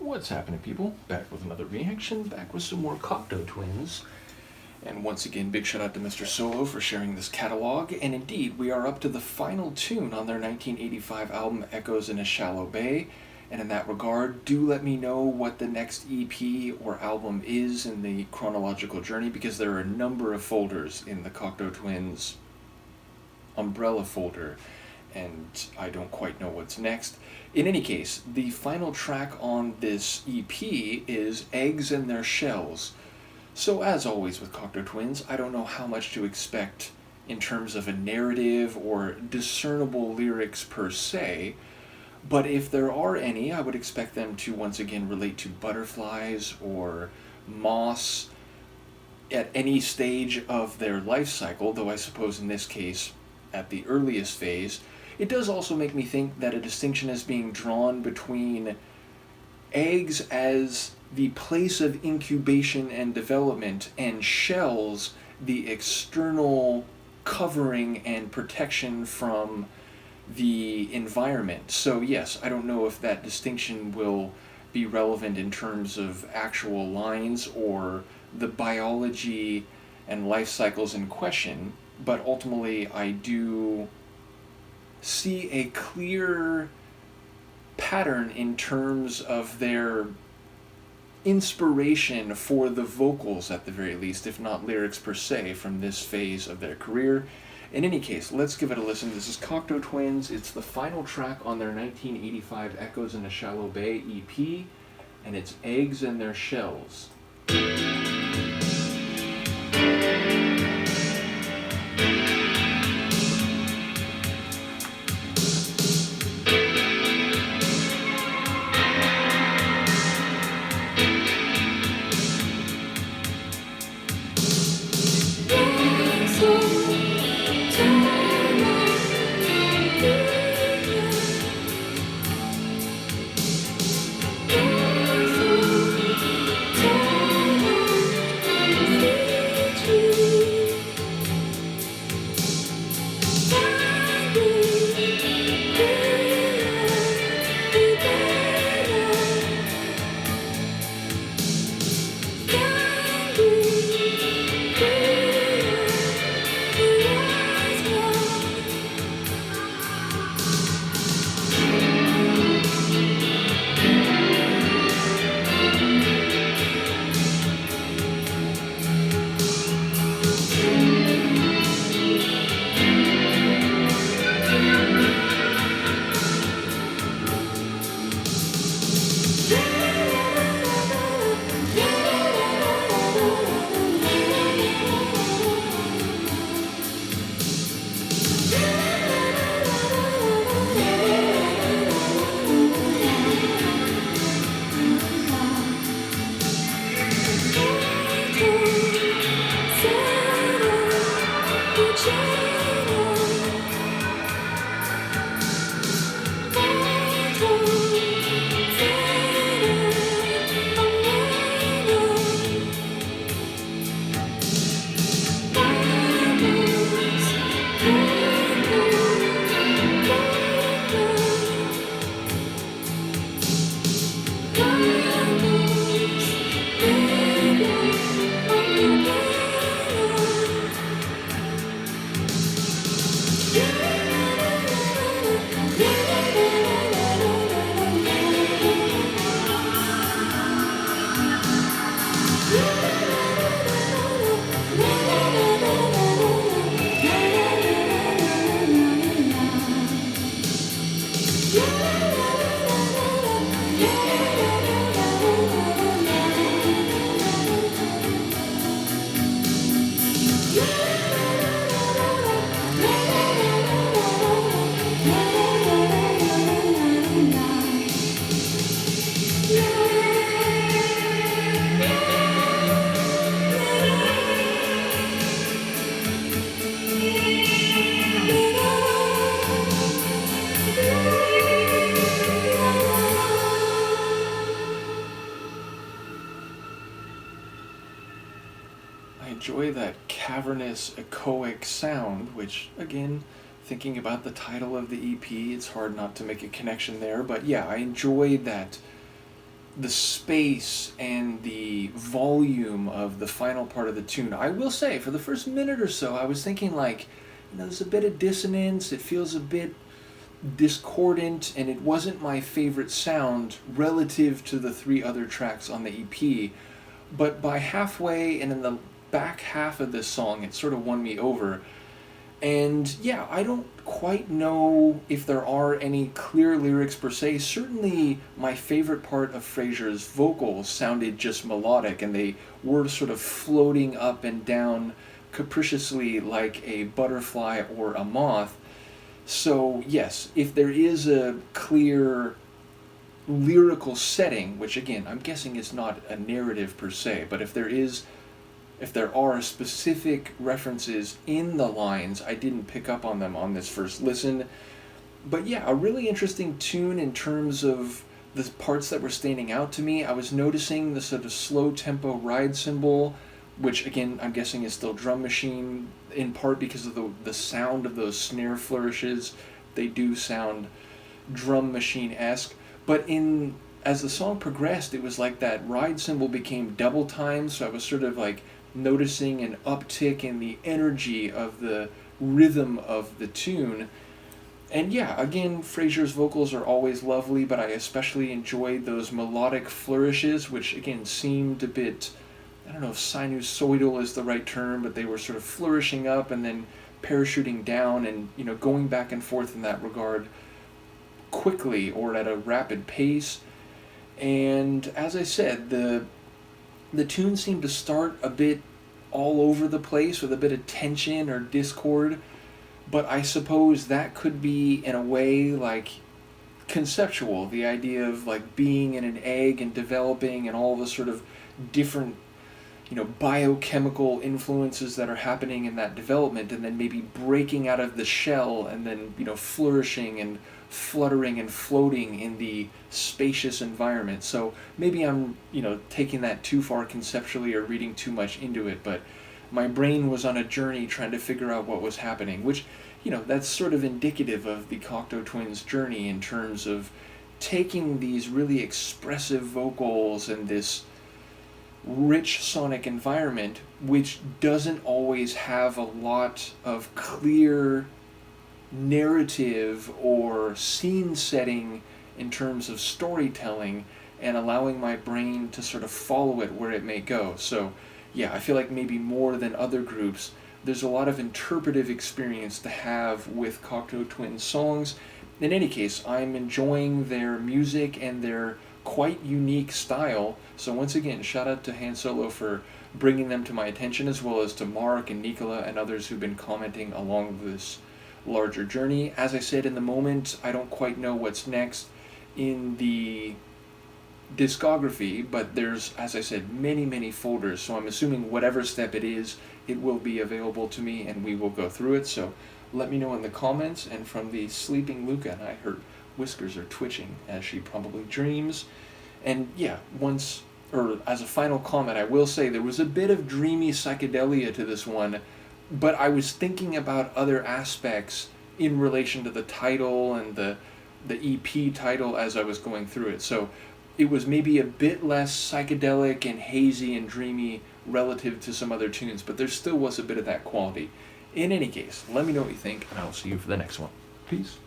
What's happening, people? Back with another reaction, back with some more Cocteau Twins. And once again, big shout out to Mr. Solo for sharing this catalog. And indeed, we are up to the final tune on their 1985 album, Echoes in a Shallow Bay. And in that regard, do let me know what the next EP or album is in the chronological journey, because there are a number of folders in the Cocteau Twins umbrella folder, and I don't quite know what's next. In any case, the final track on this EP is Eggs and Their Shells. So as always with Cocteau Twins, I don't know how much to expect in terms of a narrative or discernible lyrics per se, but if there are any, I would expect them to once again relate to butterflies or moss at any stage of their life cycle, though I suppose in this case at the earliest phase. It does also make me think that a distinction is being drawn between eggs as the place of incubation and development, and shells the external covering and protection from the environment. So yes, I don't know if that distinction will be relevant in terms of actual lines or the biology and life cycles in question, but ultimately I do see a clear pattern in terms of their inspiration for the vocals, at the very least, if not lyrics per se, from this phase of their career. In any case, let's give it a listen. This is Cocteau Twins. It's the final track on their 1985 Echoes in a Shallow Bay EP, and it's Eggs and Their Shells. I enjoy that cavernous, echoic sound, which, again, thinking about the title of the EP, it's hard not to make a connection there. But yeah, I enjoy that the space and the volume of the final part of the tune. I will say, for the first minute or so, I was thinking like, there's a bit of dissonance, it feels a bit discordant, and it wasn't my favorite sound relative to the three other tracks on the EP. But by halfway and in the back half of this song, it sort of won me over. And yeah, I don't quite know if there are any clear lyrics per se. Certainly my favorite part of Fraser's vocals sounded just melodic, and they were sort of floating up and down capriciously like a butterfly or a moth. So yes, if there is a clear lyrical setting, which again, I'm guessing is not a narrative per se, but if there are specific references in the lines, I didn't pick up on them on this first listen. But yeah, a really interesting tune in terms of the parts that were standing out to me. I was noticing the sort of slow tempo ride cymbal, which again, I'm guessing is still drum machine, in part because of the sound of those snare flourishes. They do sound drum machine-esque. But as the song progressed, it was like that ride cymbal became double time, so I was sort of like noticing an uptick in the energy of the rhythm of the tune. And yeah, again, Fraser's vocals are always lovely, but I especially enjoyed those melodic flourishes, which again seemed a bit, I don't know if sinusoidal is the right term, but they were sort of flourishing up and then parachuting down and, going back and forth in that regard quickly or at a rapid pace. And as I said, the tune seemed to start a bit all over the place with a bit of tension or discord, but I suppose that could be, in a way, like conceptual, the idea of like being in an egg and developing and all the sort of different biochemical influences that are happening in that development, and then maybe breaking out of the shell and then flourishing and fluttering and floating in the spacious environment. So maybe I'm taking that too far conceptually or reading too much into it, but my brain was on a journey trying to figure out what was happening, which that's sort of indicative of the Cocteau Twins' journey in terms of taking these really expressive vocals and this rich sonic environment, which doesn't always have a lot of clear narrative or scene setting in terms of storytelling, and allowing my brain to sort of follow it where it may go. So yeah, I feel like maybe more than other groups, there's a lot of interpretive experience to have with Cocteau Twins songs. In any case, I'm enjoying their music and their quite unique style. So once again, shout out to Han Solo for bringing them to my attention, as well as to Mark and Nicola and others who've been commenting along this larger journey. As I said, in the moment, I don't quite know what's next in the discography, but there's, as I said, many folders, so I'm assuming whatever step it is, it will be available to me and we will go through it. So let me know in the comments. And from the sleeping Luca, and I heard whiskers are twitching as she probably dreams. And yeah, as a final comment, I will say there was a bit of dreamy psychedelia to this one, but I was thinking about other aspects in relation to the title and the EP title as I was going through it. So it was maybe a bit less psychedelic and hazy and dreamy relative to some other tunes, but there still was a bit of that quality. In any case, let me know what you think, and I'll see you for the next one. Peace.